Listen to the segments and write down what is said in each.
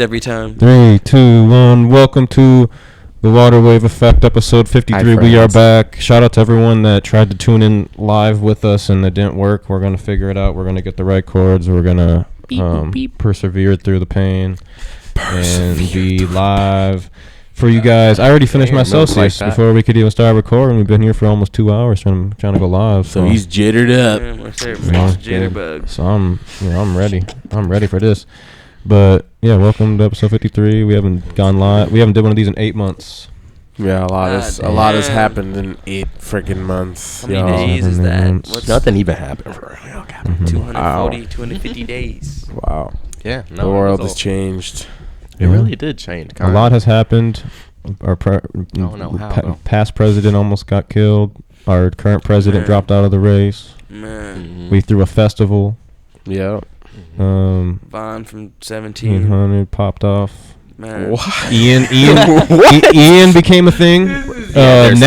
effect every time. 3, 2, 1. Welcome to the Water Wave Effect, episode 53. We are back. Shout out to everyone that tried to tune in live with us and it didn't work. We're going to figure it out. We're going to get the right chords. We're going to persevere through the pain and be live for you guys. I already finished my Celsius before we could even start recording. We've been here for almost 2 hours trying to go live. So he's jittered up. Jitterbug. So I'm ready. I'm ready for this. But yeah, welcome to episode 53. We haven't gone live. We haven't did one of these in 8 months. Yeah, a lot has happened in 8 freaking months. How many days is that? Nothing even happened for 240, 250 days. Wow. Yeah, the world has changed. It really did change. A lot has happened. Our past president almost got killed. Our current president dropped out of the race. Man. We threw a festival. Yeah. Vaughn from 17. 100 popped off. Man. What? Ian became a thing. Ian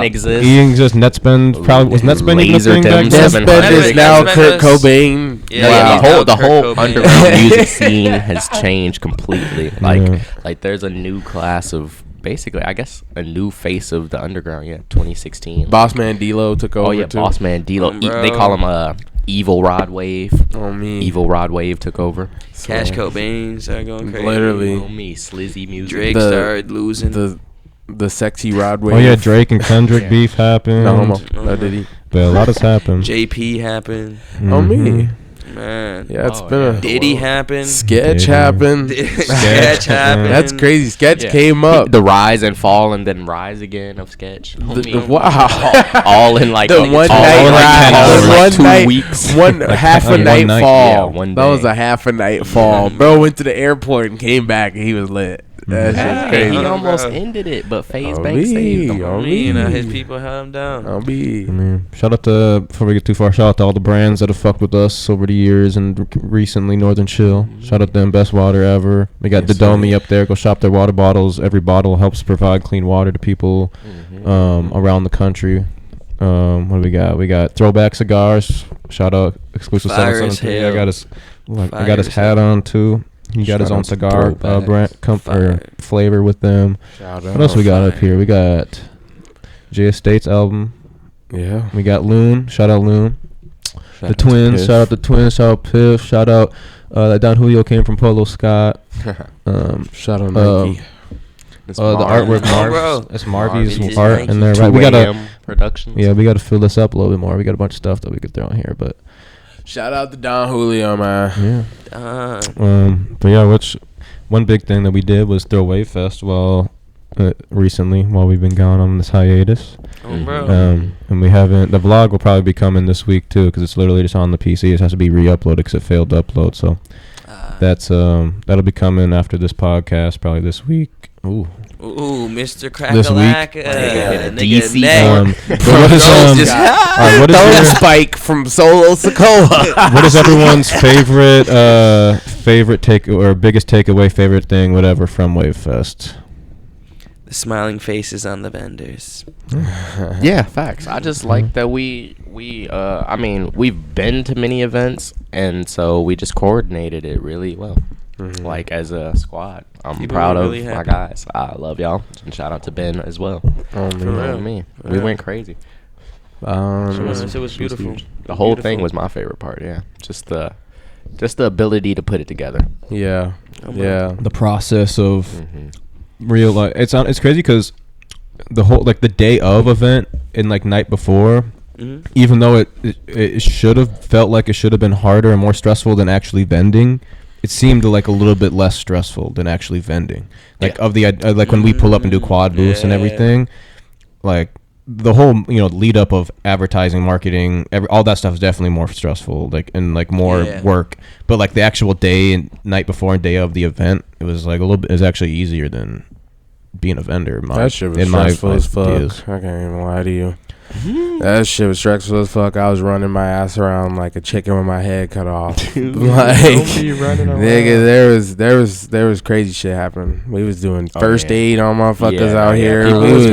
exists. Ian exists. Netspend probably was Netspend even a thing back then? Netspend is now Kurt Cobain. Yeah, the whole underground music scene has changed completely. Like there's a new class of basically, I guess, a new face of the underground. Yeah, 2016. Bossman D-Lo took over. Oh yeah, too. Bossman D-Lo. They call him Evil Rod Wave. Oh me. Evil Rod Wave took over. Cash Cobain started going crazy. Literally. Oh me, Slizzy music. Drake started losing. The sexy Rod Wave. Oh yeah, Drake and Kendrick beef happened. No homo. No did he? But a lot has happened. JP happened. Oh me. Man. Yeah, it's been a Diddy happened. Sketch happened. Sketch happened. That's crazy. Sketch came up. The rise and fall and then rise again of Sketch. Wow. All in like the one night, 2 weeks. Half a night fall. Yeah, one day. That was a half a night fall. Bro went to the airport and came back and he was lit. That shit's crazy. He almost ended it, but FaZe Bank saved him. His people held him down. Shout out to, before we get too far, shout out to all the brands that have fucked with us over the years and recently Northern Chill. Shout out to them, best water ever. We got Dodomi up there. Go shop their water bottles. Every bottle helps provide clean water to people around the country. What do we got? We got Throwback Cigars. Shout out exclusive 717. I got his hat on too. He got his own cigar brand flavor with them. What else we got up here? We got J Estate's album. Yeah. We got Loon. Shout out Loon. The Twins. Shout out the Twins. Shout out Piff. Shout out Don Julio came from Polo Scott. Shout out Nike. The artwork, it's Marvy's art in there, right? We got productions. Yeah, we got to fill this up a little bit more. We got a bunch of stuff that we could throw in here, but. Shout out to Don Julio, man. Yeah. But yeah, one big thing that we did was throw Wave Fest recently while we've been gone on this hiatus. Oh, bro. And we haven't. The vlog will probably be coming this week too, because it's literally just on the PC. It has to be re-uploaded because it failed to upload. So that'll be coming after this podcast, probably this week. Ooh, Mr. Crack-a-lack. DC. What is Spike from Solo Sokoa? What is everyone's favorite take or biggest takeaway, favorite thing, whatever, from Wave Fest? The smiling faces on the vendors. Yeah, facts. I just like that we've been to many events, and so we just coordinated it really well. Like as a squad, I'm proud of my guys. I love y'all, and shout out to Ben as well. Me. We went crazy. It was beautiful. The whole thing was my favorite part. Yeah, just the ability to put it together. Yeah, the process of real life. It's crazy because the whole the day of event and night before. Even though it should have felt like it should have been harder and more stressful than actually vending. It seemed a little bit less stressful than actually vending. When we pull up and do quad booths and everything, the whole lead up of advertising, marketing, all that stuff is definitely more stressful, and more work. But the actual day and night before and day of the event, it was a little bit. It was actually easier than being a vendor. That shit was stressful as fuck. I can't even lie to you. That shit was stressful as fuck. I was running my ass around like a chicken with my head cut off. Nigga, there was crazy shit happening. We was doing first aid on motherfuckers out here. We was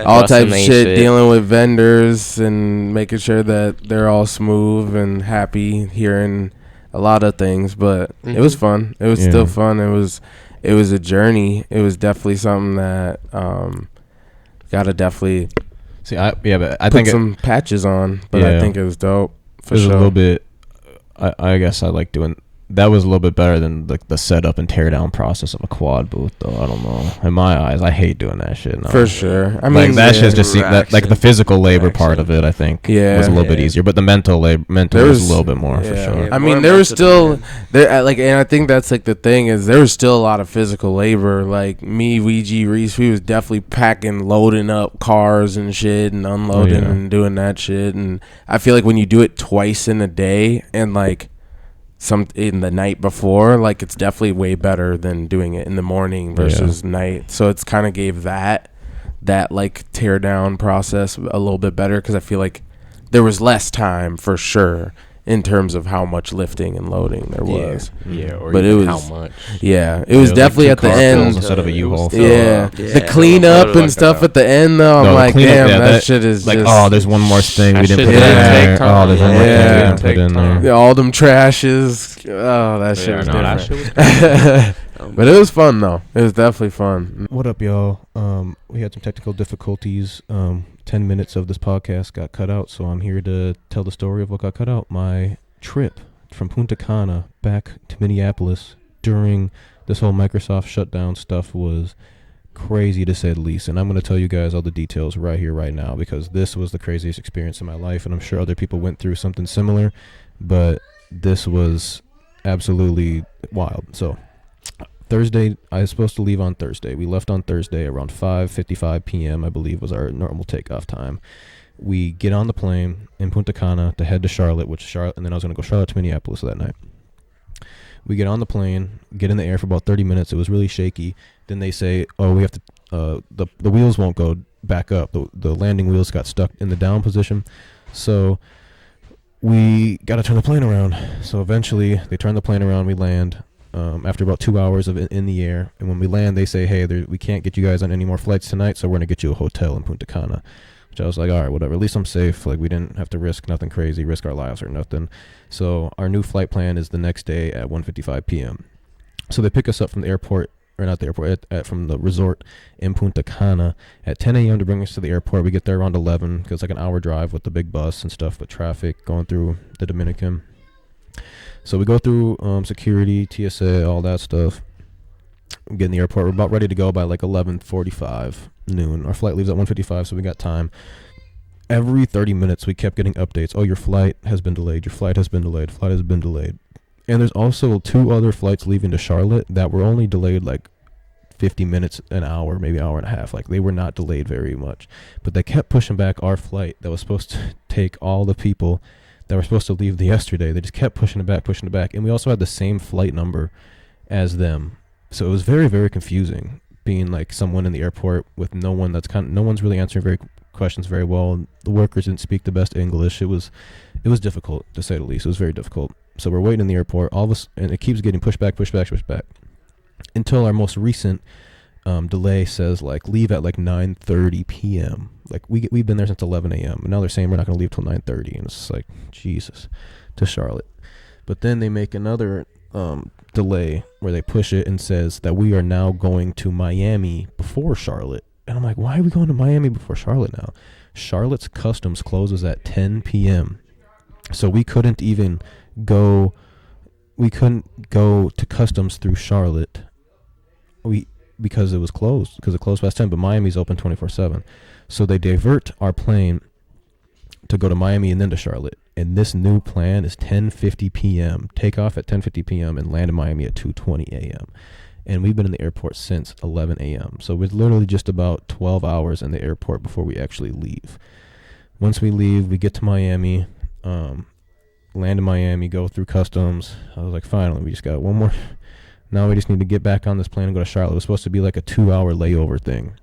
all types of shit, dealing with vendors and making sure that they're all smooth and happy, hearing a lot of things, but it was fun. It was still fun. It was a journey. It was definitely something that gotta definitely but I put think some patches on. But I think it was dope for sure. A little bit. I guess I like doing. That was a little bit better than the setup and tear down process of a quad booth, though. I don't know. In my eyes, I hate doing that shit. No. For sure. I mean, mean, that shit's just like the physical labor part of it. I think was a little bit easier, but the mental labor was a little bit more for sure. I mean, there was still and I think that's like the thing is there was still a lot of physical labor. Like me, Ouija, Reese, we was definitely packing, loading up cars and shit, and unloading and doing that shit. And I feel like when you do it twice in a day and like some in the night before, like it's definitely way better than doing it in the morning versus night. So it's kind of gave that like tear down process a little bit better, because I feel like there was less time for sure in terms of how much lifting and loading there was. But it was how much. It was definitely like at the end instead of a U-Haul. The cleanup and stuff at the end though. I'm like, damn, that shit is like, just, oh, there's one more thing we didn't put in there. Oh, there's one more thing we didn't put in there. All them trashes. Oh, that shit was different. That shit was but it was fun though. It was definitely fun. What up, y'all? We had some technical difficulties. 10 minutes of this podcast got cut out, so I'm here to tell the story of what got cut out. My trip from Punta Cana back to Minneapolis during this whole Microsoft shutdown stuff was crazy, to say the least. And I'm going to tell you guys all the details right here, right now, because this was the craziest experience in my life, and I'm sure other people went through something similar, but this was absolutely wild. So Thursday, I was supposed to leave on Thursday. We left on Thursday around 5:55 p.m., I believe was our normal takeoff time. We get on the plane in Punta Cana to head to Charlotte, and then I was going to go Charlotte to Minneapolis that night. We get on the plane, get in the air for about 30 minutes. It was really shaky. Then they say, oh, we have to, the wheels won't go back up. The landing wheels got stuck in the down position. So we got to turn the plane around. So eventually they turn the plane around, we land. After about 2 hours of in the air, and when we land, they say, hey, we can't get you guys on any more flights tonight, so we're gonna get you a hotel in Punta Cana. Which I was like, all right, whatever, at least I'm safe. Like, we didn't have to risk nothing crazy, risk our lives or nothing. So our new flight plan is the next day at 1:55 p.m. So they pick us up from the airport, or not the airport, from the resort in Punta Cana at 10 a.m. to bring us to the airport. We get there around 11, because it's like an hour drive with the big bus and stuff, with traffic going through the Dominican. So we go through security, TSA, all that stuff. We get in the airport. We're about ready to go by like 11:45 noon. Our flight leaves at 1:55, so we got time. Every 30 minutes, we kept getting updates. Oh, your flight has been delayed. Your flight has been delayed. Flight has been delayed. And there's also 2 other flights leaving to Charlotte that were only delayed like 50 minutes, an hour, maybe an hour and a half. Like, they were not delayed very much. But they kept pushing back our flight that was supposed to take all the people that were supposed to leave yesterday. They just kept pushing it back. And we also had the same flight number as them. So it was very, very confusing being like someone in the airport with no one's really answering questions very well. The workers didn't speak the best English. It was difficult, to say the least. It was very difficult. So we're waiting in the airport, and it keeps getting pushed back until our most recent delay says like leave at like 9:30 p.m. Like we've been there since 11 a.m. and now they're saying we're not going to leave till 9:30, and it's just like, Jesus, to Charlotte. But then they make another delay where they push it and says that we are now going to Miami before Charlotte. And I'm like, why are we going to Miami before Charlotte now? Charlotte's customs closes at 10 p.m. So we couldn't go to customs through Charlotte. Because it was closed, because it closed past 10, but Miami's open 24/7. So they divert our plane to go to Miami and then to Charlotte. And this new plan is 10:50 p.m. Take off at 10:50 p.m. and land in Miami at 2:20 a.m. And we've been in the airport since 11 a.m. So it's literally just about 12 hours in the airport before we actually leave. Once we leave, we get to Miami, land in Miami, go through customs. I was like, finally, we just got one more. Now we just need to get back on this plane and go to Charlotte. It was supposed to be like a 2-hour layover thing.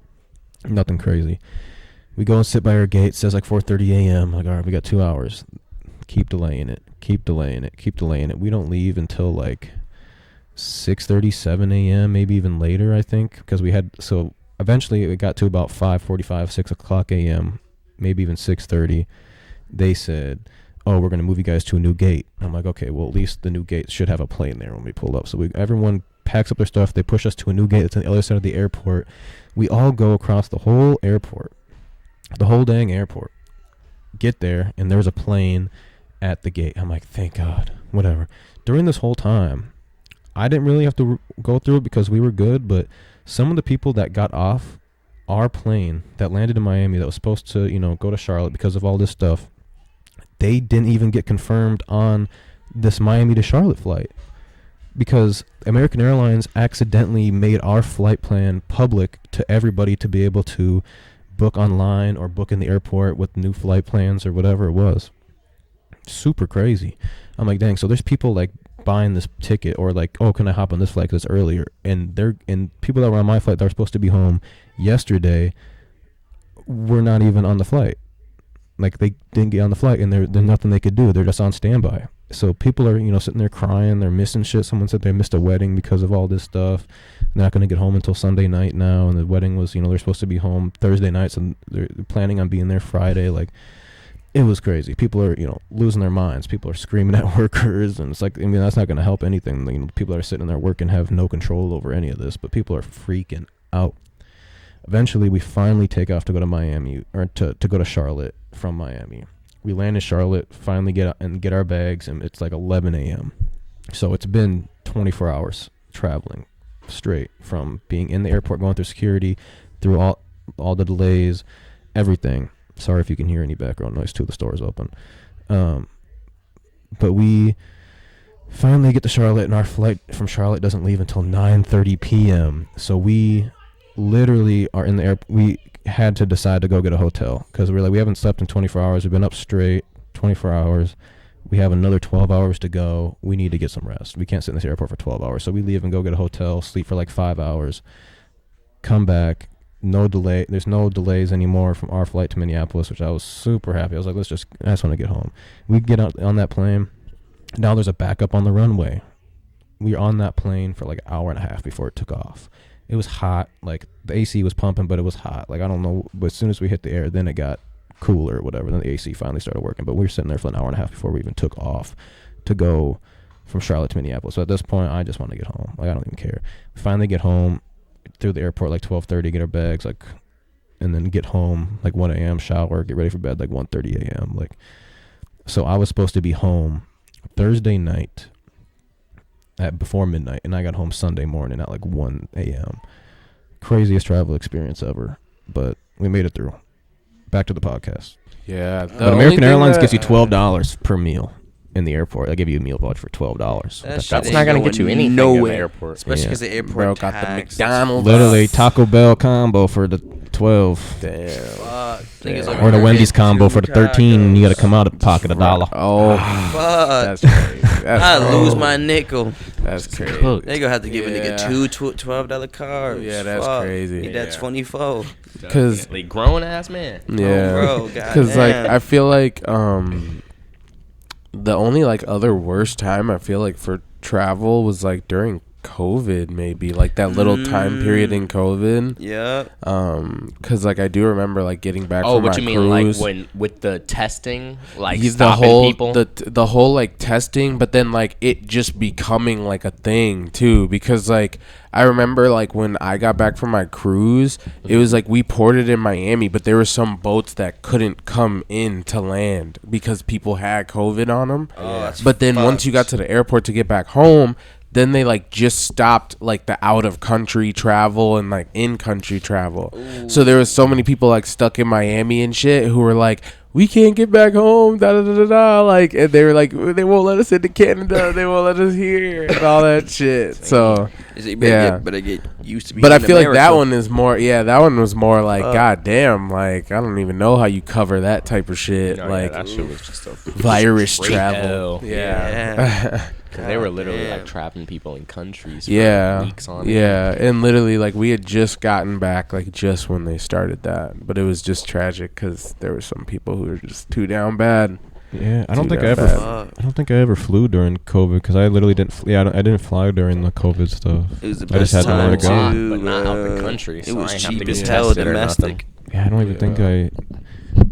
Nothing crazy. We go and sit by our gate. It says like 4:30 a.m. Like, all right, we got 2 hours. Keep delaying it. We don't leave until like 6:37 a.m., maybe even later, I think. Because so eventually it got to about 5:45, 6 o'clock a.m., maybe even 6:30. They said, oh, we're going to move you guys to a new gate. I'm like, okay, well, at least the new gate should have a plane there when we pull up. So everyone packs up their stuff. They push us to a new gate that's on the other side of the airport. We all go across the whole airport, the whole dang airport. Get there, and there's a plane at the gate. I'm like, thank God, whatever. During this whole time, I didn't really have to go through it because we were good, but some of the people that got off our plane that landed in Miami that was supposed to, go to Charlotte because of all this stuff, they didn't even get confirmed on this Miami to Charlotte flight because American Airlines accidentally made our flight plan public to everybody to be able to book online or book in the airport with new flight plans or whatever it was. Super crazy. I'm like, dang, so there's people like buying this ticket or like, oh, can I hop on this flight because it's earlier, and people that were on my flight that were supposed to be home yesterday were not even on the flight. Like, they didn't get on the flight, and there's nothing they could do. They're just on standby. So people are, sitting there crying. They're missing shit. Someone said they missed a wedding because of all this stuff. They're not going to get home until Sunday night now, and the wedding was, they're supposed to be home Thursday nights, and they're planning on being there Friday. Like, it was crazy. People are, losing their minds. People are screaming at workers, and it's like, that's not going to help anything. People that are sitting there working have no control over any of this, but people are freaking out. Eventually, we finally take off to go to Miami, or to go to Charlotte from Miami. We land in Charlotte, finally get our bags, and it's like 11 a.m. So it's been 24 hours traveling straight from being in the airport, going through security, through all the delays, everything. Sorry if you can hear any background noise too. The store is open. But we finally get to Charlotte, and our flight from Charlotte doesn't leave until 9:30 p.m. So we literally are in the airport. We had to decide to go get a hotel because we're like, we haven't slept in 24 hours. We've been up straight 24 hours. We have another 12 hours to go. We need to get some rest. We can't sit in this airport for 12 hours. So we leave and go get a hotel, sleep for like 5 hours, come back. No delay. There's no delays anymore from our flight to Minneapolis, which I was super happy. I was like, I just want to get home. We get on that plane. Now there's a backup on the runway. We were on that plane for like an hour and a half before it took off. It was hot. Like, the AC was pumping, but it was hot. Like, I don't know. But as soon as we hit the air, then it got cooler or whatever. Then the AC finally started working. But we were sitting there for an hour and a half before we even took off to go from Charlotte to Minneapolis. So at this point, I just want to get home. Like, I don't even care. We finally get home through the airport like 12:30, get our bags, like, and then get home like 1 a.m., shower, get ready for bed like 1:30 a.m. Like, so I was supposed to be home Thursday night at before midnight, and I got home Sunday morning at like 1 a.m. Craziest travel experience ever, but we made it through. Back to the podcast. Yeah, but American Airlines gives you $12 per meal in the airport. They give you a meal voucher for $12. That's not going to get you anything in the airport. Especially because the airport got the tax. McDonald's. Literally, Taco Bell combo for the 12. Damn. Or the Wendy's combo for the 13. You got to come out of pocket $1. Oh, Fuck. that's crazy. I lose my nickel. That's crazy. They gonna have to give a nigga Yeah. two $12 carbs. Yeah, that's Fuck. crazy. Need that 24. Because grown ass man. yeah, bro, because like goddamn. I feel like the only like other worst time I feel like for travel was like during COVID, maybe like that little time period in COVID. Yeah. Because like I do remember like getting back. Oh, from what my you mean cruise. like when with the testing, like the stopping whole people? the whole like testing, but then like it just becoming like a thing too, because like I remember like when I got back from my cruise, it was like we ported in Miami, but there were some boats that couldn't come in to land because people had COVID on them. But then once you got to the airport to get back home, then they like just stopped like the out of country travel and like in country travel. Ooh. So there was so many people like stuck in Miami and shit who were like, we can't get back home, da da da da da. Like, and they were like, they won't let us into Canada, they won't let us here, and all that shit. So yeah, but I get used to be. But I feel like that one is more. Yeah, that one was more like, god damn, like I don't even know how you cover that type of shit. No, like that shit was just a virus straight travel. hell. Yeah. Because they were literally like trapping people in countries for weeks on end. Yeah, and literally like we had just gotten back like just when they started that, but it was just tragic because there were some people who were just too down bad. Yeah, I don't think I ever flew during COVID because I literally didn't. I didn't fly during the COVID stuff. It was the I just best had nowhere to time go. But not out the country. It So was I ain't have to cheap get as hell tested or domestic. nothing. Yeah, I don't even think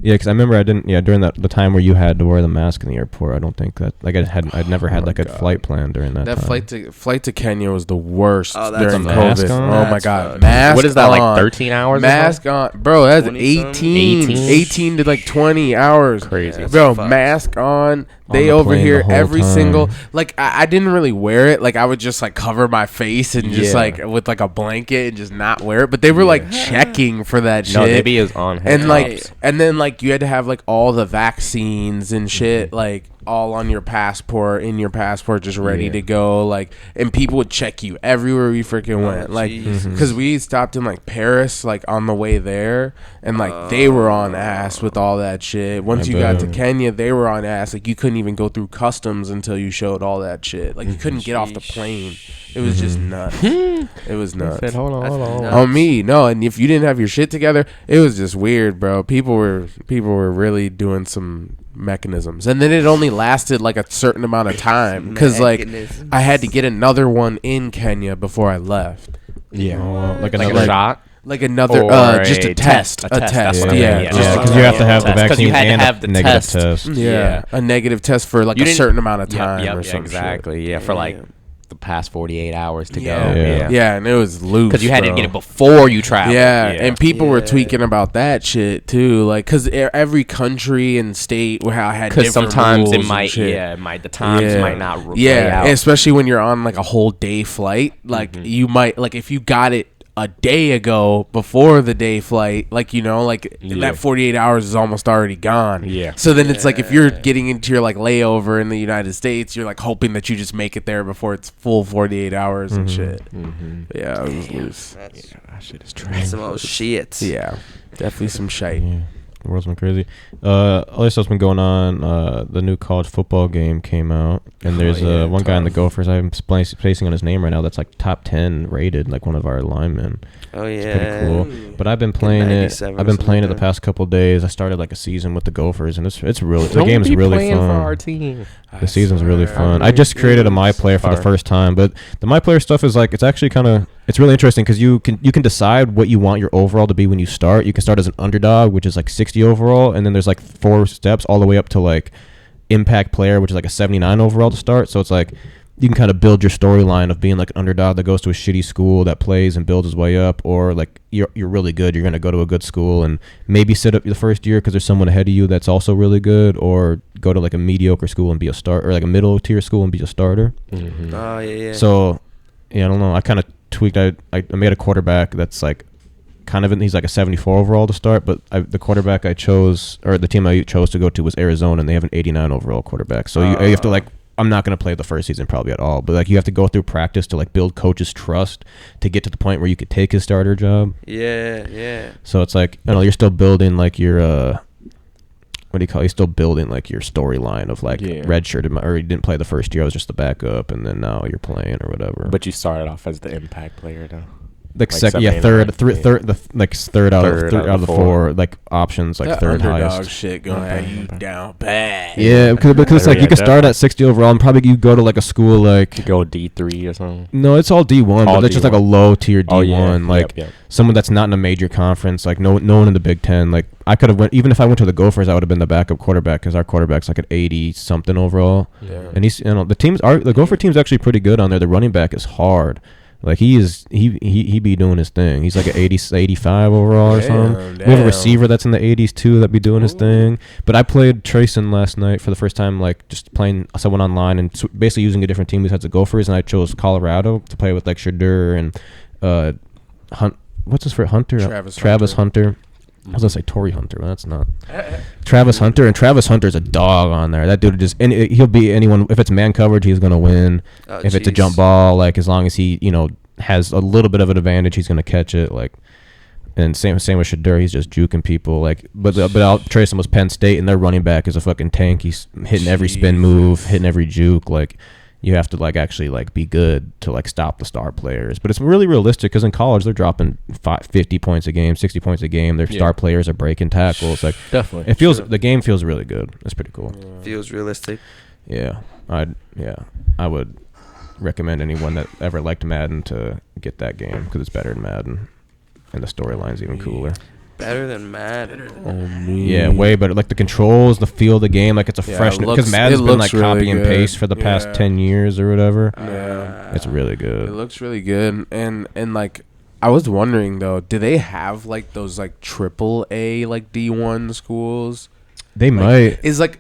Yeah, because I remember I didn't. Yeah, during the time where you had to wear the mask in the airport, I don't think that I'd never had like a flight plan during that. That time. flight to Kenya was the worst that's during mask COVID. on? Oh my That's god, fucked. mask. What is that, on. like 13 hours? Mask on, bro. That's 20-something? 18 to like 20 hours. Crazy. Yeah, Bro, fucked. mask on. They the over plane here the whole every time. single like I didn't really wear it. Like I would just like cover my face and just Yeah. like with like a blanket and just not wear it. But they were like checking for that shit. No, they be is on head and like tops. and then like you had to have like all the vaccines and shit like all on your passport, in your passport, just ready to go. Like, and people would check you everywhere we freaking went. Like, because we stopped in like Paris, like on the way there, and like they were on ass with all that shit. Once you got to Kenya, they were on ass. Like, you couldn't even go through customs until you showed all that shit. Like, you couldn't get off the plane. It was just nuts. It was nuts. Said, hold on. On me, no. And if you didn't have your shit together, it was just weird, bro. People were really doing some mechanisms, and then it only lasted like a certain amount of time because like I had to get another one in Kenya before I left. Yeah, like Like another a shot. Like another, Or just a a test. test. That's what I Yeah, mean. just because you have to have the Test. 'Cause vaccine you had to and have a the negative test. test. yeah, a negative test for like You a didn't- certain amount of Yep, time yep, or yeah, something. exactly. Yeah, for like the past 48 hours to Yeah. go. Yeah. Yeah, and it was loose Because you had to bro. get it before you traveled. Yeah, and people were Yeah. tweaking about that shit too, like because every country and state had Because different sometimes rules it and might, shit. the times Yeah. might not play Yeah, out. especially when you're on like a whole day flight. Like you might like if you got it a day ago before the day flight, like that 48 hours is almost already gone. Yeah. So then it's like if you're getting into your like layover in the United States, you're like hoping that you just make it there before it's full 48 hours and shit. Yeah, it was loose. That shit is trash. Some old shit. Yeah, definitely some shite. Yeah. The world's been crazy. Other stuff's been going on. The new college football game came out, and there's yeah, one guy in the tough. Gophers. I'm spacing on his name right now. That's like top 10 rated, like one of our linemen. Oh It's yeah. pretty cool. But I've been playing it. 97 I've been or playing it the something. past couple days. I started like a season with the Gophers, and it's really the Don't game's be really playing fun. for our team. The season's really swear. fun. I just created a My Player for the first time, but the My Player stuff is like it's actually it's really interesting because you can decide what you want your overall to be when you start. You can start as an underdog, which is like 60 overall, and then there's like 4 steps all the way up to like impact player, which is like a 79 overall to start. So it's like you can kind of build your storyline of being like an underdog that goes to a shitty school that plays and builds his way up, or like you're really good, you're going to go to a good school and maybe sit up the first year because there's someone ahead of you that's also really good, or go to like a mediocre school and be a starter, or like a middle tier school and be a starter. Oh yeah. So yeah, I don't know, I kind of tweaked. I made a quarterback that's like kind of he's like a 74 overall to start, but the quarterback I chose, or the team I chose to go to, was Arizona, and they have an 89 overall quarterback. So you have to like, I'm not going to play the first season probably at all, but like you have to go through practice to like build coach's trust to get to the point where you could take his starter job. Yeah. So it's like, you're still building like your what do you call it? You're still building like your storyline of like redshirted, or you didn't play the first year, I was just the backup, and then now you're playing or whatever. But you started off as the impact player, though. Like third out of the 4 like options, like That third underdog highest. shit gonna have you down bad. Yeah, because like you can start at 60 overall, and probably you go to like a school like You go D3 or something. no, it's all D1, but All it's just like a D1. low tier D1, Oh, yeah. like Yep. someone that's not in a major conference, like no one in the Big Ten. Like I could have went, even if I went to the Gophers, I would have been the backup quarterback because our quarterback's like at 80 something overall. Yeah. And he's the Gopher team's actually pretty good on there. The running back is hard. Like he be doing his thing. He's like an 85 overall or something. We have a receiver that's in the 80s too that be doing his thing. But I played Trayson last night for the first time, like just playing someone online and basically using a different team besides the Gophers. And I chose Colorado to play with like Shadur and what's his first Hunter? Travis Hunter. I was gonna say Torrey Hunter, but that's not. Travis Hunter, and Travis Hunter's a dog on there. That dude he'll beat anyone. If it's man coverage, he's gonna win. If it's a jump ball, like as long as he has a little bit of an advantage, he's gonna catch it. Like, and same with Shadur, he's just juking people. Like, but Trayson was Penn State, and their running back is a fucking tank. He's hitting every spin move, hitting every juke. Like, you have to like actually like be good to like stop the star players. But it's really realistic because in college they're dropping 50 points a game, 60 points a game. Their star players are breaking tackles. Like Definitely, the game feels really good. It's pretty cool. Feels realistic. Yeah, I would recommend anyone that ever liked Madden to get that game because it's better than Madden, and the storyline's even cooler. better than Madden. Oh, me. Yeah, way better. Like the controls, the feel of the game, like it's a fresh. Because Madden's been like copy and paste for the past 10 years or whatever. Yeah, it's really good. It looks really good, and like I was wondering though, do they have like those like AAA like D1 schools? They might. Is like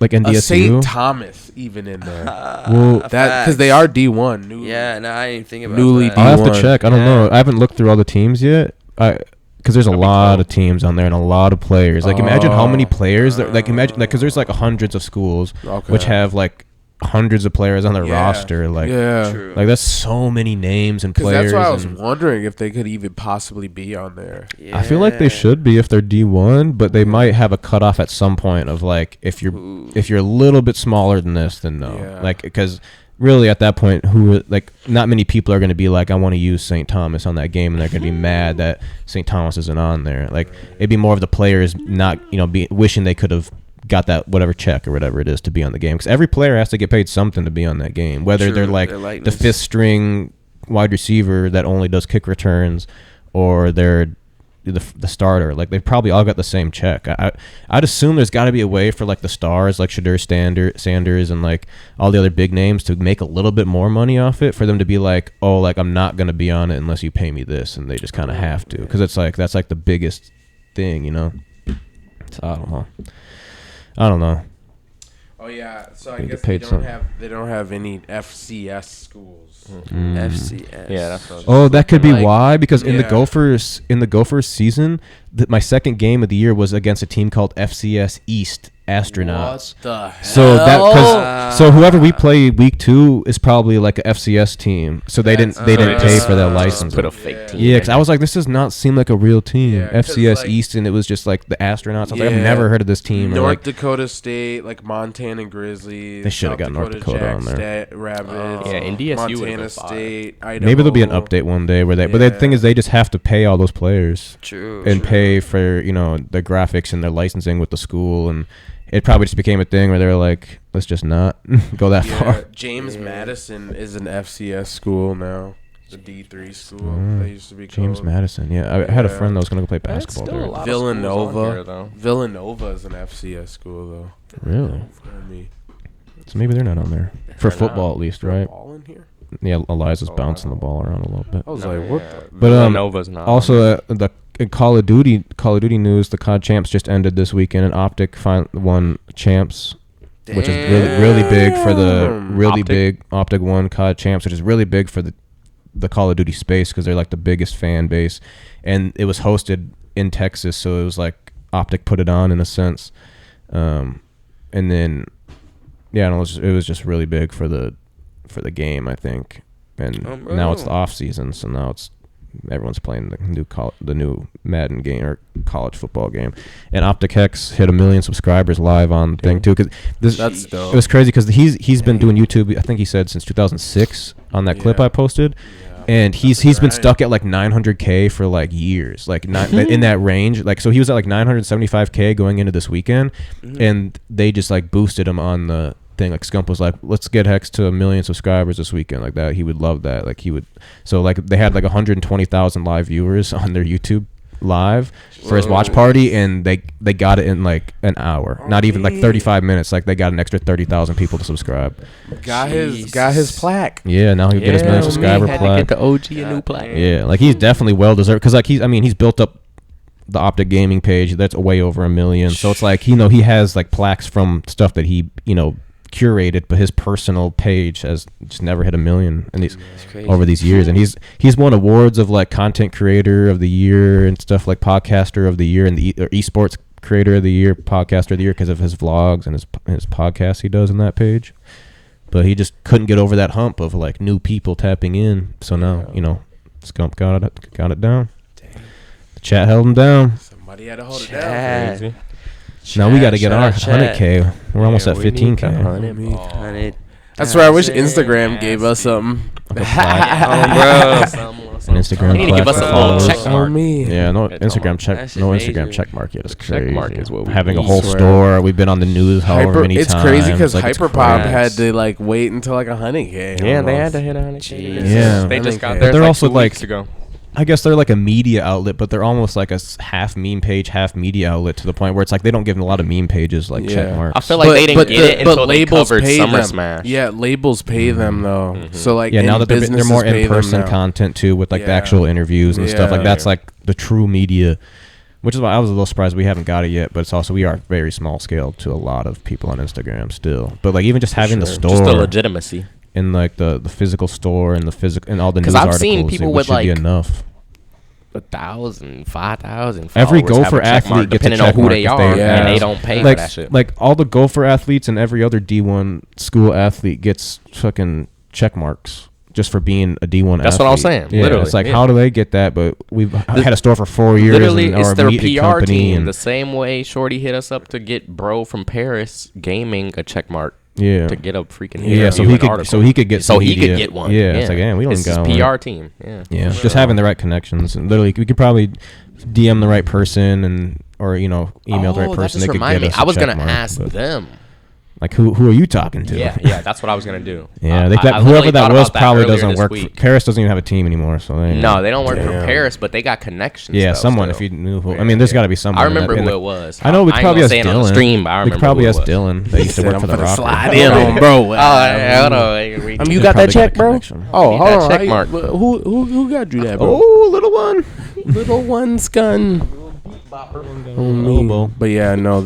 like NDSU? St. Thomas even in there? Well, that because they are D1. Yeah, no, I didn't think about newly that. I'll have to D1. check. I don't know. I haven't looked through all the teams yet. Because there's a lot of teams on there and a lot of players. Like imagine how many players. Like imagine like because there's like hundreds of schools which have like hundreds of players on their roster. Like True. like that's so many names and players. That's why I was wondering if they could even possibly be on there. Yeah. I feel like they should be if they're D1, but they might have a cutoff at some point of like if you're a little bit smaller than this, then no. Yeah. Like because really at that point, like not many people are going to be like, I want to use St. Thomas on that game, and they're going to be mad that St. Thomas isn't on there. Like it'd be more of the players not wishing they could have got that whatever check or whatever it is to be on the game, because every player has to get paid something to be on that game, whether they're like the fifth string wide receiver that only does kick returns or they're the starter. Like they probably all got the same check. I'd assume there's got to be a way for like the stars like Shadur Sanders and like all the other big names to make a little bit more money off it, for them to be like, oh, like I'm not gonna be on it unless you pay me this, and they just kind of have to, because it's like that's like the biggest thing, So I don't know. Oh yeah, so I They guess get paid they don't have any FCS schools. FCS. Yeah, that's what Oh, that could be Like, why. Because in the yeah. Gophers season, my second game of the year was against a team called FCS East Astronauts. What the hell? So whoever we play week 2 is probably like a FCS team. So they didn't pay for that license. Put a fake team. Yeah, because I was like, this does not seem like a real team. Yeah, 'cause, FCS like- East, and it was just like the Astronauts. I was like, I've Yeah. never heard of this team. Or North like, Dakota State, like Montana Grizzlies. They shoulda got North Dakota on there. Rapids. Yeah, NDSU would've Montana been fire. State. Idaho. maybe there'll be an update one day where they. But the thing is, they just have to pay all those players. True. And pay for their graphics and their licensing with the school, and it probably just became a thing where they're like, let's just not go that far. James Madison is an FCS school now. The D3 school. They used to be James called. Madison, yeah. I had a friend that was gonna go play basketball still a there. lot. of schools on Villanova. here, though. Villanova is an FCS school though. Really? For me. So maybe they're not on there for football at least, right? All in here. Yeah, Eliza's bouncing the ball around a little bit. I was like, what the? But Villanova's not. also in Call of Duty news, the COD Champs just ended this weekend, and Optic won Champs, which is really big for the Optic won COD Champs, which is really big for the Call of Duty space, because they're like the biggest fan base, and it was hosted in Texas, so it was like Optic put it on in a sense, and then it was just really big for the game, I think, and now it's the off season, so now everyone's playing the new Madden game or college football game, and Optic Hex hit 1 million subscribers live on the thing too. Cause That's dope. It was crazy because he's been doing YouTube. I think he said since 2006 on that clip I posted, and he's been stuck at like 900K for like years, like not in that range. Like so he was at like 975K going into this weekend, and they just like boosted him on the thing. Like Scump was like, let's get Hex to 1 million subscribers this weekend, like that. He would love that. Like he would. So like they had like 120,000 live viewers on their YouTube live for his watch party, and they got it in like an hour, not even like 35 minutes. Like they got an extra 30,000 people to subscribe. Got his plaque. Yeah, now he'll get his 1 million subscriber had plaque. to get the OG a new plaque. Yeah, like he's definitely well deserved, because like he's built up the Optic Gaming page that's way over 1 million. So it's like he has like plaques from stuff that he curated, but his personal page has just never hit 1 million in these over these years, and he's won awards of like content creator of the year and stuff, like podcaster of the year and the esports creator of the year, podcaster of the year, because of his vlogs and his podcasts he does on that page. But he just couldn't get over that hump of like new people tapping in, so now Scump got it down. Dang. The chat held him down. Somebody had to hold it down. Crazy. Now we got to get our 100K. We're almost at 15K. 100. That's where I wish Instagram gave us something. Like a plaque. An Instagram They need to give plaque us for a little followers. check mark. Yeah, no That's Instagram check. That's No just Instagram major. check mark yet is Check crazy. mark is what we Having a need. whole Swear. store. We've been on the news however many It's times. crazy because Like, it's Hyperpop crazy. had to like wait until like 100K. Yeah, they almost. had to hit 100K. Yeah. They just got 100K. there. They're Like also 2 like weeks ago. I guess they're like a media outlet, but they're almost like a half meme page, half media outlet to the point where it's like they don't give them a lot of meme pages like check marks. I feel like they didn't get it until they covered Summer Smash. Yeah, labels pay them though. So like now that they're more in person now. content too, with like the actual interviews and stuff like that's like the true media. Which is why I was a little surprised we haven't got it yet, but it's also we are very small scale to a lot of people on Instagram still. But like even just having the store, just the legitimacy. In like the physical store and the physical and all the news I've articles, seen people with should like be enough. 1,000, 5,000. Every Gopher athlete gets depending a check on who mark they if are, they and they don't pay like, for that shit. Like all the Gopher athletes and every other D1 school athlete gets fucking check marks just for being a D1 That's athlete. what I was saying. Yeah, Literally, it's like how do they get that? But we've had a store for 4 years. Literally, and it's our their media PR company team. and The same way Shorty hit us up to get bro from Paris Gaming a check mark. Yeah, to get a freaking so he could get one. Yeah, it's like we don't it's got his one. PR team. Just having the right connections and literally we could probably DM the right person and or email the right person. They could get us. I was gonna ask them. Like who are you talking to? Yeah, that's what I was gonna do. Yeah, whoever that was probably doesn't work. Paris doesn't even have a team anymore, so they don't work for Paris, but they got connections. Yeah, someone if you knew who. I mean, there's got to be someone. I remember who it was. I know we could probably ask Dylan. Stream, but I remember we could probably ask Dylan. They used to work for the Rockets. Slide in on bro. Hold on. You got that check, bro? Oh, hold on. Check mark. Who got you that, bro? Oh, little one. Little one's gun. But yeah, no,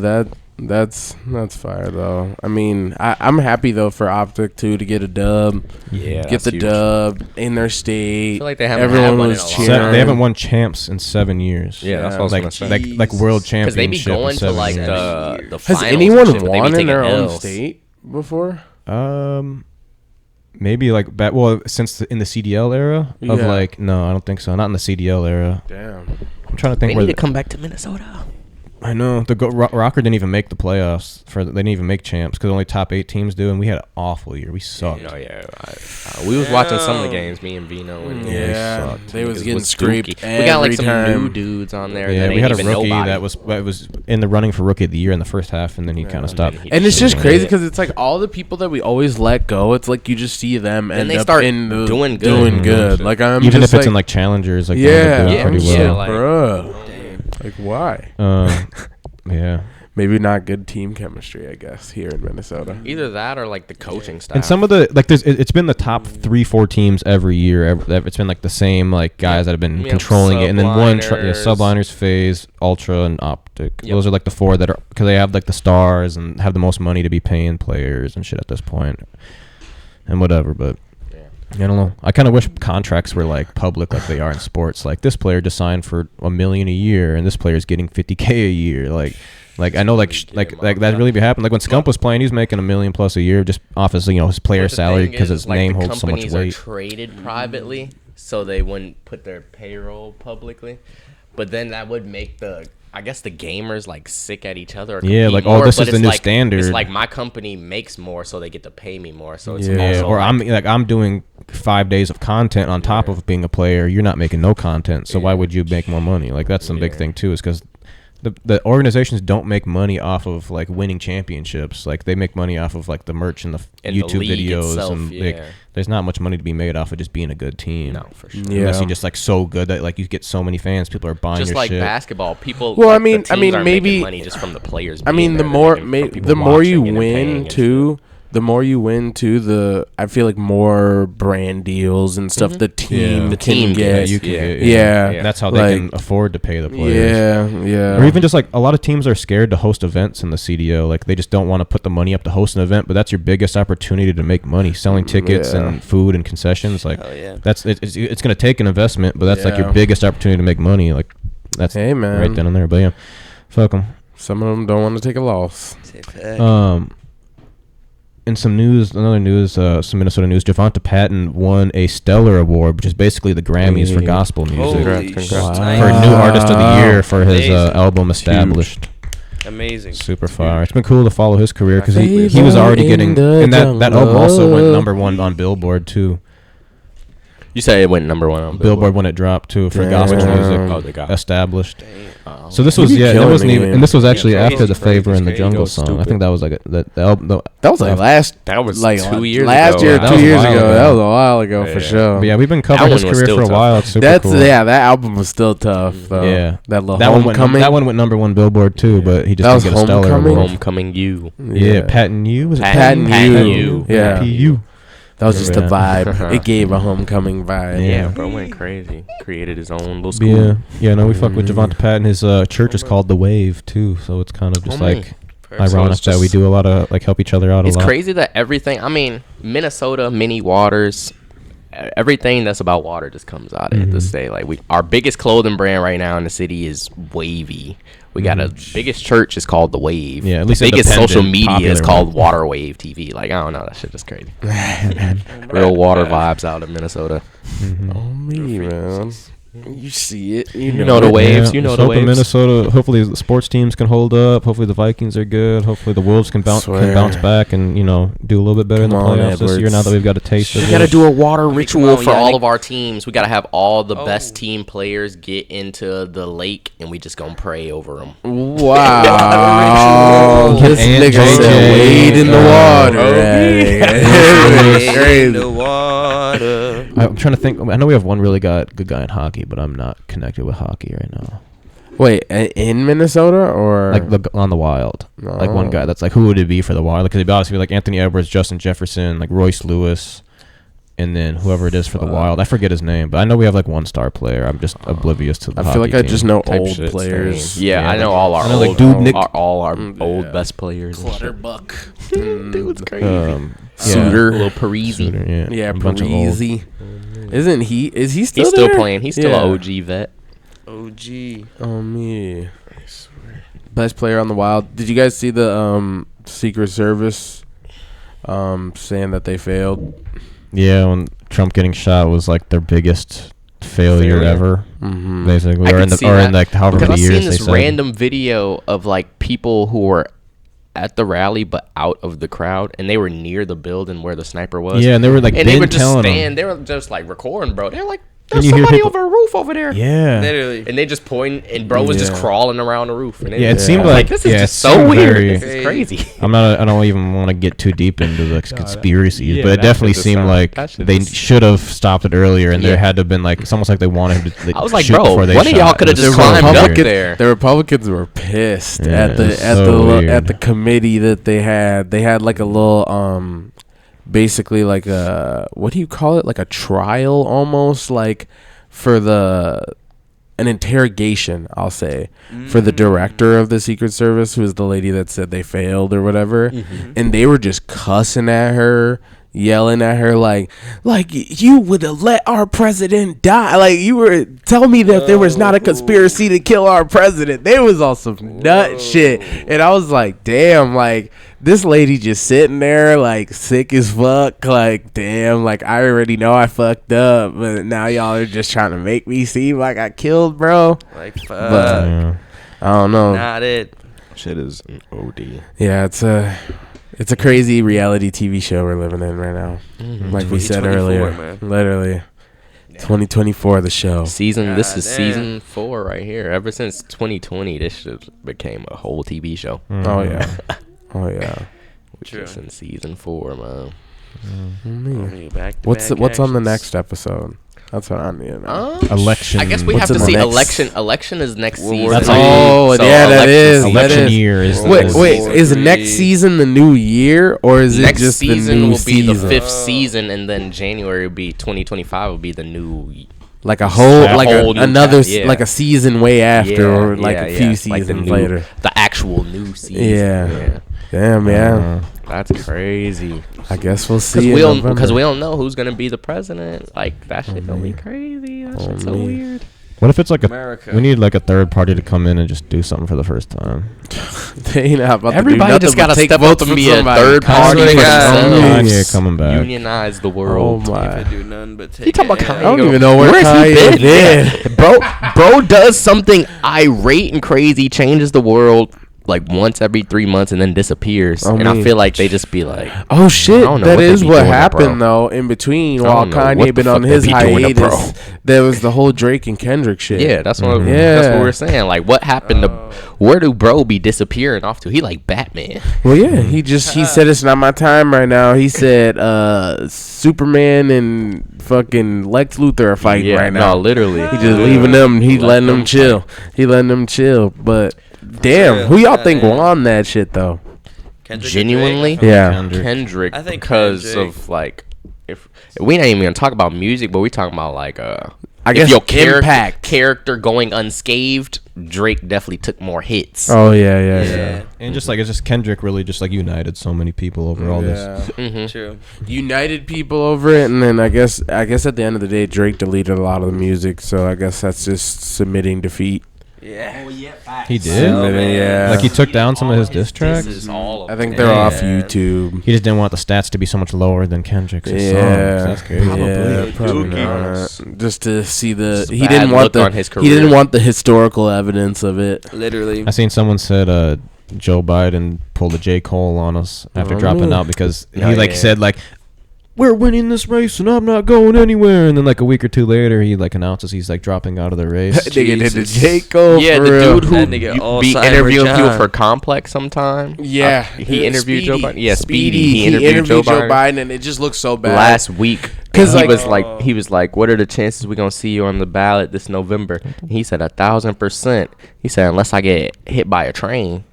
that's fire though. I mean, I'm happy though for Optic too to get a dub. Yeah, get the dub in their state. I feel like they haven't Everyone had one was in a cheering. They haven't won champs in 7 years. Yeah, that's what I was gonna say. Like world championship. Because they be going to like the finals. Has anyone won in their own state before? Maybe like back since in the CDL era of like no, I don't think so. Not in the CDL era. Damn. I'm trying to think. They need to come back to Minnesota. I know the Rocker didn't even make the playoffs they didn't even make champs because only top 8 teams do, and we had an awful year. We sucked. We was watching some of the games, me and Vino, and they was getting scraped. We got like some new dudes on there. Yeah, that we had a even rookie nobody. that was in the running for rookie of the year in the first half, and then he kind of stopped. And it's just crazy because it's like all the people that we always let go. It's like you just see them and they start doing good. Like I'm even just if it's in like challengers, like they're doing pretty well. like, bruh. Like why? Yeah. Maybe not good team chemistry, I guess, here in Minnesota. Either that or like the coaching staff. And some of the it's been the top 3-4 teams every year. It's been like the same like guys that have been controlling it, and then subliners, Phase, Ultra, and Optic. Those are like the 4 that are because they have like the stars and have the most money to be paying players and shit at this point, and whatever. But I don't know. I kind of wish contracts were like public, like they are in sports. Like this player just signed for $1 million a year, and this player is getting $50K a year. Like I know, like that really be happening. Like when Scump was playing, he was making $1 million plus a year, just off his his player salary because his name holds so much weight. Companies are traded privately, so they wouldn't put their payroll publicly. But then that would make the gamers like sick at each other. Yeah, like this is the new standard. It's like my company makes more, so they get to pay me more. So it's or I'm doing 5 days of content on top of being a player. You're not making no content, so why would you make more money? Like that's some big thing too, is because the organizations don't make money off of like winning championships. Like they make money off of like the merch and the YouTube videos itself, and like, there's not much money to be made off of just being a good team. No, for sure. Unless you're just like so good that like you get so many fans, people are buying just your like shit. Basketball, people. Well, like, I mean, maybe money just from the players. I mean, the more you win too. The more you win too, I feel like more brand deals and stuff. The team can get. Yeah, that's how they can afford to pay the players. Yeah. Or even just like a lot of teams are scared to host events in the CDO. Like they just don't want to put the money up to host an event, but that's your biggest opportunity to make money, selling tickets and food and concessions. Like that's it's going to take an investment, but that's like your biggest opportunity to make money. Like that's right then and there. But yeah, fuck them. Some of them don't want to take a loss. In some Minnesota news, Javonta Patton won a Stellar Award, which is basically the Grammys for gospel music. For New Artist of the Year for his album Established. Amazing. Super fire. It's been cool to follow his career because he was already getting, and that album also went #1 on Billboard too. You say it went number 1 on Billboard when it dropped too for gospel music. Oh, they got established. Oh. So this was it wasn't even, and this was actually Yeah, after the crazy, Favor in the crazy. Jungle Go song. I stupid. think that was like the album. That was like That was like 2 years last ago. year, That 2 was a years while ago. ago. That was a while ago Yeah. for sure. But yeah, we've been covering That his one was career still for a tough. while. It's super That's cool. yeah, that album was still tough though. Yeah. That little That Homecoming. one went number 1 Billboard too, but he just That was didn't get a stellar Homecoming? award. Homecoming U. Yeah, Patton U was it Patton U. Yeah. PU. That was just a Yeah. vibe. It gave a Homecoming vibe. Yeah, Yeah. bro went crazy. Created his own little Yeah, school. yeah. No, we fuck with Javante Patton. His church is called The Wave too, so it's kind of just Oh, man. like ironic it's that we just- do a lot of like help each other out a It's lot. crazy that everything. I mean, Minnesota, mini waters, everything that's about water just comes out of the state. Like our biggest clothing brand right now in the city is Wavy. We got a biggest church is called The Wave. Yeah, at least biggest social independent, media is popular called one. Water Wave TV. Like I don't know, that shit is crazy. Real water vibes out of Minnesota. Oh me, man. You see it. You know know the it. waves. Yeah, You know let's the hope in waves. Minnesota, hopefully the sports teams can hold up. Hopefully the Vikings are good. Hopefully the Wolves can bounce Swear. back and do a little bit better in the Come on, playoffs this year. Edwards. Now that we've got a taste of We it. gotta do a water ritual on, for yeah, all like- of our teams. We gotta have all the best team players get into the lake, and we just gonna pray over them. Wow. This And nigga JJ. said wade in the water. Wade Hey, in the crazy. water. I'm trying to think. I know we have one really good guy in hockey, but I'm not connected with hockey right now. Wait, in Minnesota or Like on the Wild, like one guy that's like, who would it be for the Wild? Because it'd obviously be like Anthony Edwards, Justin Jefferson, like Royce Lewis, and then whoever it is for the Wild. I forget his name, but I know we have like one star player. I'm just oblivious to the I feel like hockey I just team know type old shit. players. Yeah, I know all our I know, old, like, Dubnik. all our old best players. and shit. Clutterbuck. Dude's crazy. Suitor. Little Parisi. Suitor, yeah, Yeah, a bunch of old- Parisi. Isn't he? Is he still He's still there? playing. He's still Yeah. an OG vet. OG. Oh me. Best player on the Wild. Did you guys see the Secret Service saying that they failed? Yeah, when Trump getting shot was like their biggest failure ever. Mm-hmm. Basically, I or could in the see or that, in like however because many I've years seen they this said. random video of like people who were at the rally but out of the crowd, and they were near the building where the sniper was. Yeah, and they were like and they been would just telling stand. them. They were just like recording, bro. They're like, And there's you hear somebody people- over a roof over there. Yeah, Literally. And they just pointing, and bro was just Yeah. crawling around the roof. And Yeah, it seemed I was like- this is yeah, just it so seemed weird. very- This is crazy. I don't even want to get too deep into the conspiracies, yeah, but it that definitely shit just seemed sound- like that shit they just- should have stopped it earlier, and there Yeah. had to have been like it's almost like they wanted him to. I was like, shoot bro, before they one of y'all shot. coulda It was just so climbed up weird. there. The Republicans were pissed Yeah, at the it's so weird. at the committee that they had. They had like a little basically like a, what do you call it? Like a trial almost, like for an interrogation, I'll say, for the director of the Secret Service, who is the lady that said they failed or whatever. And they were just cussing at her, yelling at her like you would have let our president die. Like you were telling me that there was not a conspiracy to kill our president. They was on some nut shit. And I was like, damn, like this lady just sitting there like sick as fuck. Like, damn, like I already know I fucked up, but now y'all are just trying to make me seem like I killed, bro. Like, fuck. But Yeah. I don't know. Not it. Shit is an OD. Yeah, it's a crazy reality TV show we're living in right now. Like we said 2024, earlier, man. literally 2024, the show. Season. This is God season 4 right here. Ever since 2020, this shit became a whole TV show. Oh yeah, oh yeah. We're True. just in season 4, man. What's on the next episode? That's what I need to know. Election. I guess we What's have to in the see next- election. Election is next Well, season. that's Oh, yeah, that is. season. Election is- year is Wait, is Three. next season the new year, or is Next it just the season new will be the season? 5th season, and then January will be 2025 will be the new. Like a whole, A like whole new another, chap- yeah. like a season way after, or like a few Like seasons the new, later. the actual new season. Yeah. Damn, yeah. That's crazy. I guess we'll Because see. we don't know who's gonna be the president. Like that shit gonna be crazy. That shit's so me. weird. What if it's like America. we need like a third party to come in and just do something for the first time? They ain't not about Everybody to do just nothing but gotta take step up votes and from be a somebody. third party Kanye for got- themselves. Yeah, coming back. Unionize the world. Oh my! Can't do nothing but take You talking about it. Kanye? I don't even know where Where's he Kanye been? been. Bro does something irate and crazy, changes the world. like once every 3 months and then disappears. I feel like they just be like, oh shit, that is what doing, happened though. In between, while Kanye been on his hiatus, there was the whole Drake and Kendrick shit. Yeah, that's what we're saying. Like, what happened to? Where do bro be disappearing off to? He like Batman. Well, yeah, he said it's not my time right now. He said Superman and fucking Lex Luthor are fighting right now. No, literally. He just leaving them. He letting them chill. He letting them chill. But damn, who y'all think won that shit though? Kendrick. Genuinely, yeah, Kendrick. I think because Kendrick. of like, if we not even gonna talk about music, but we talking about like I guess your impact. character going unscathed, Drake definitely took more hits. Oh yeah. And just like it's just Kendrick really just like united so many people over all this. Mm-hmm. True. United people over it, and then I guess at the end of the day, Drake deleted a lot of the music, so I guess that's just submitting defeat. Yeah. He did. Yeah. Like he took down some of his diss tracks. I think they're off YouTube. He just didn't want the stats to be so much lower than Kendrick's songs. Yeah, That's crazy. Yeah, probably not. Just to see He didn't want the historical evidence of it. Literally. I seen someone said Joe Biden pulled a J. Cole on us after dropping out because he said like, we're winning this race and I'm not going anywhere, and then like a week or two later he like announces he's like dropping out of the race. Nigga did the J. Cole. Yeah, for the real. dude who be interviewing people for Complex sometime. Yeah, he interviewed Joe Biden. Yeah, Speedy. He interviewed Joe Biden, and it just looks so bad. Last week, because he was like, "What are the chances we gonna see you on the ballot this November?" And he said 1,000%. He said, "Unless I get hit by a train."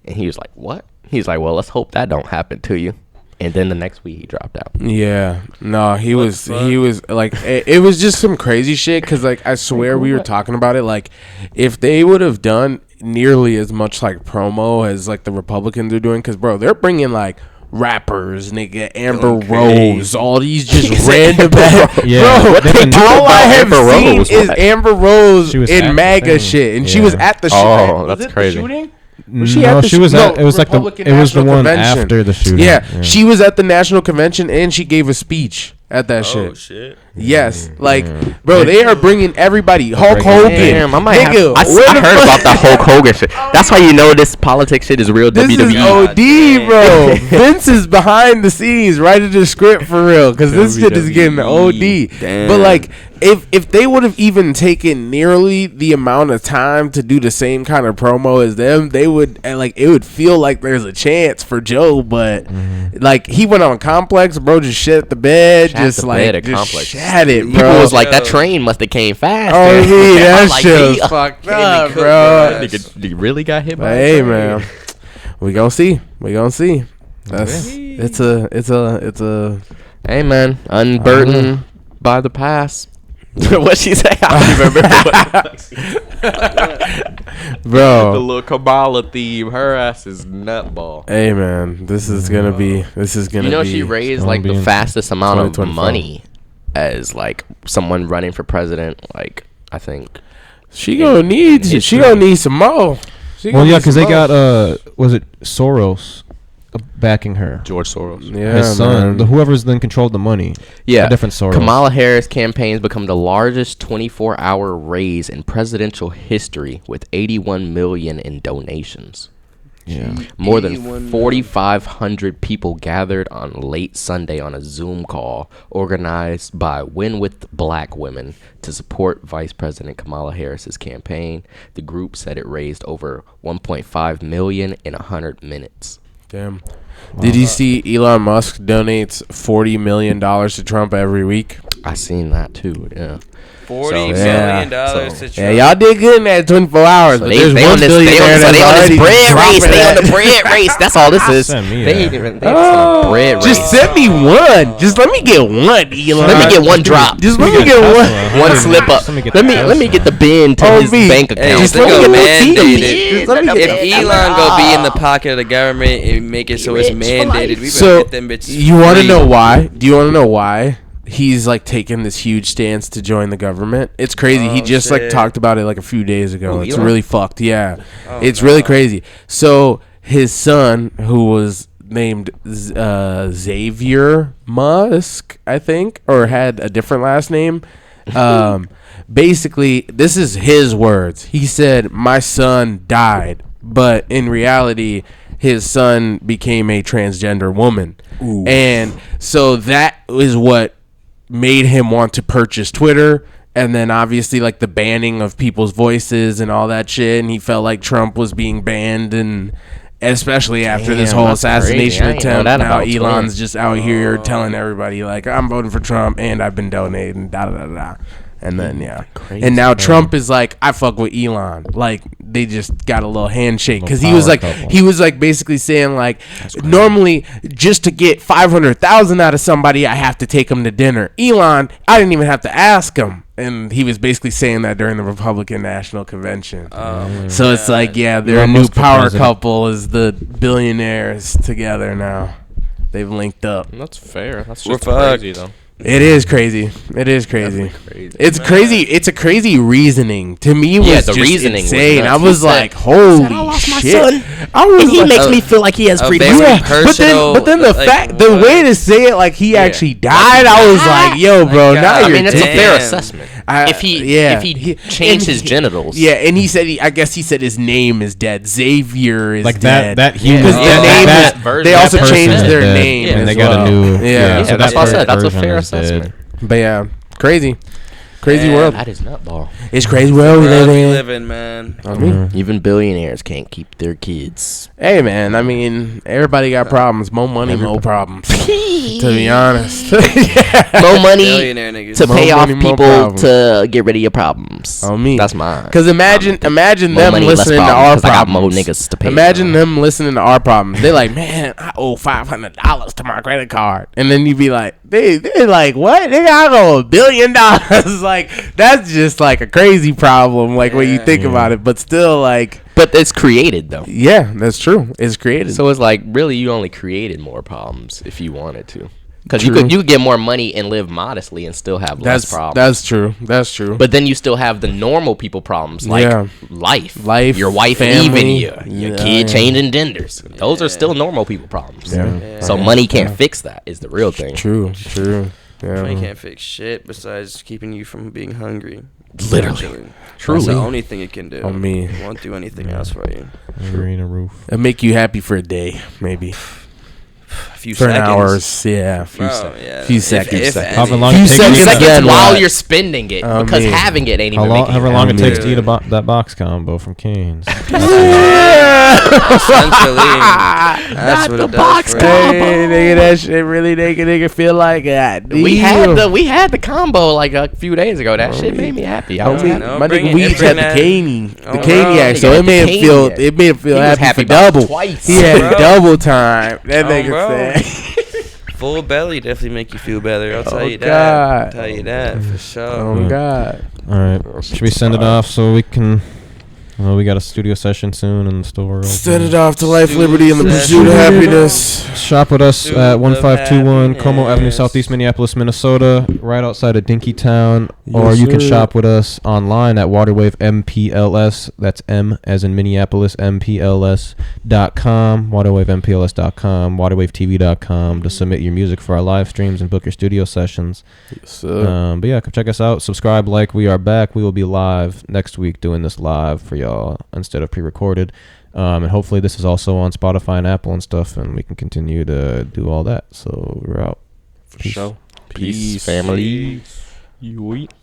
And he was like, "What?" He's like, "Well, let's hope that don't happen to you." And then the next week he dropped out. Yeah, no, he was like, it was just some crazy shit. Cause like I swear we were talking about it. Like, if they would have done nearly as much like promo as like the Republicans are doing, cause bro, they're bringing like rappers, nigga, Amber Rose, all these just random. Yeah, bro, all I have seen is Amber Rose in MAGA shit, and she was at the shooting. Oh, that's crazy. Shooting? It was the one after the shooting. Yeah, she was at the national convention and she gave a speech at that shit. Oh shit. Yes, like, bro, they are bringing everybody. Hulk Hogan. Damn, I heard about the Hulk Hogan shit. That's how you know this politics shit is real. This WWE. is OD, bro. Vince is behind the scenes writing the script for real, because this shit is getting OD. Damn. But like, if they would have even taken nearly the amount of time to do the same kind of promo as them, they would, and like, it would feel like there's a chance for Joe. But like, he went on Complex, bro, just shit the bed, just shat it, bro. People was like, that train must have came fast. Oh, yeah, that like, shit was fucked up, bro. Nigga really got hit by But hey, man, we gonna see. That's it's a. Hey, man, unburdened by the past. What she say? I don't remember. Bro, The little Kabbalah theme. Her ass is nutball. hey, man, this is gonna be. You know, she raised like the fastest amount of money as like someone running for president. Like, I think She gonna need some more. Well, yeah, because they got was it Soros backing her? George Soros. Yeah, His son, man. whoever's then controlled the money. Yeah, A different Soros. Kamala Harris campaign has become the largest 24-hour raise in presidential history, with 81 million in donations. Yeah. More than 4,500 people gathered on late Sunday on a Zoom call organized by Win with Black Women to support Vice President Kamala Harris's campaign. The group said it raised over 1.5 million in 100 minutes. Damn. Did you see Elon Musk donates $40 million to Trump every week? I seen that too. Yeah. $40 million to Trump. Yeah, y'all did good in that 24 hours. So but there's they one on this billionaire that's already bread race. dropping They on that. the bread race. That's all this is. Send me They that. on a bread race. Just send me one. Just let me get one, Elon. Let me get one drop. Just let me get one. One slip up. Let me get the bin to his bank account. Just let go me get the mandated. let me get If Elon go be in the pocket of the government and make it so it's mandated, we better So get them bitches. you want to free. know why? Do you want to know why he's like taking this huge stance to join the government? It's crazy. He Oh, just like shit. talked about it like a few days ago. Who, It's Elon? really fucked. Yeah, Oh, it's no. really crazy. So his son, who was named Xavier Musk, I think, or had a different last name. Basically, this is his words. He said, "My son died but in reality, his son became a transgender woman. Ooh. And so that is what made him want to purchase Twitter. And then obviously like the banning of people's voices and all that shit. And he felt like Trump was being banned, and especially after this whole assassination attempt. Now Elon's just out here telling everybody like, I'm voting for Trump and I've been donating, da da da da. And then and now Trump is like, I fuck with Elon. Like they just got a little handshake because he was like basically saying like, normally just to get 500,000 out of somebody, I have to take him to dinner. Elon, I didn't even have to ask him. And he was basically saying that during the Republican National Convention. So it's like, they're a new power couple as the billionaires together now. They've linked up. That's fair. That's just crazy though. It is crazy. It's crazy. It's a crazy reasoning. To me, was the just reasoning insane. I was like, holy shit. He makes me feel like he has freedom. But then the way to say it, like he actually died, I was like, yo, bro, now you're dead. It's a fair assessment. If he changed his genitals. Yeah, and he said, I guess he said his name is dead. Xavier is like dead. That human. They also changed their name. And they got a new. So that's what I said. That's a fair assessment. But yeah, crazy world. That is nutball. It's crazy world we live in, man. Even billionaires can't keep their kids. Hey, man. I mean, everybody got problems. More money, more problems. To be honest, more money to pay off people to get rid of your problems. On me, that's mine. Because imagine them listening to our problems. I got more niggas to pay. Imagine them listening to our problems. They're like, man, I owe $500 to my credit card, and then you be like, they're like, what? Nigga, I owe $1 billion. Like that's just like a crazy problem, like when you think about it, but still like. But it's created though. Yeah, that's true. It's created. So it's like really you only created more problems if you wanted to. Because you could get more money and live modestly and still have less problems. That's true. But then you still have the normal people problems like life, your wife family, leaving you, your kid changing genders. Those are still normal people problems. So money can't fix that. Is the real thing. True. Yeah. Money can't fix shit besides keeping you from being hungry. Literally. Truly. That's the only thing it can do. On me. It won't do anything else for you. Green a roof. It'll make you happy for a day, maybe. Few for seconds. Hours, yeah. Few seconds. However long few it takes seconds while you're spending it, because having it ain't even making however long it takes to eat that box combo from Cane's. Essentially, that's what the it box does. Combo. Hey, nigga, that shit really make a nigga feel like that. We had the combo like a few days ago. That shit made me happy. I was happy. My nigga, we each had the Caniac, so it made him feel happy for double. Twice. He had double time. That nigga said. Full belly definitely make you feel better. I'll tell you that. God. I'll tell you that for sure. Oh God. All right, should we send it off so we can? Well, we got a studio session soon in the store. Send it off to life, liberty, and the pursuit of happiness. Shop with us at 1521 Como Avenue, Southeast Minneapolis, Minnesota, right outside of Dinkytown. Or you can shop with us online at Waterwave MPLS. That's M as in Minneapolis, MPLS.com, WaterwaveMPLS.com, WaterwaveTV.com to submit your music for our live streams and book your studio sessions. Yes, sir. But yeah, come check us out. Subscribe, like. We are back. We will be live next week doing this live for y'all instead of pre-recorded. And hopefully this is also on Spotify and Apple and stuff, and we can continue to do all that. So we're out. For sure. Peace, family. You eat.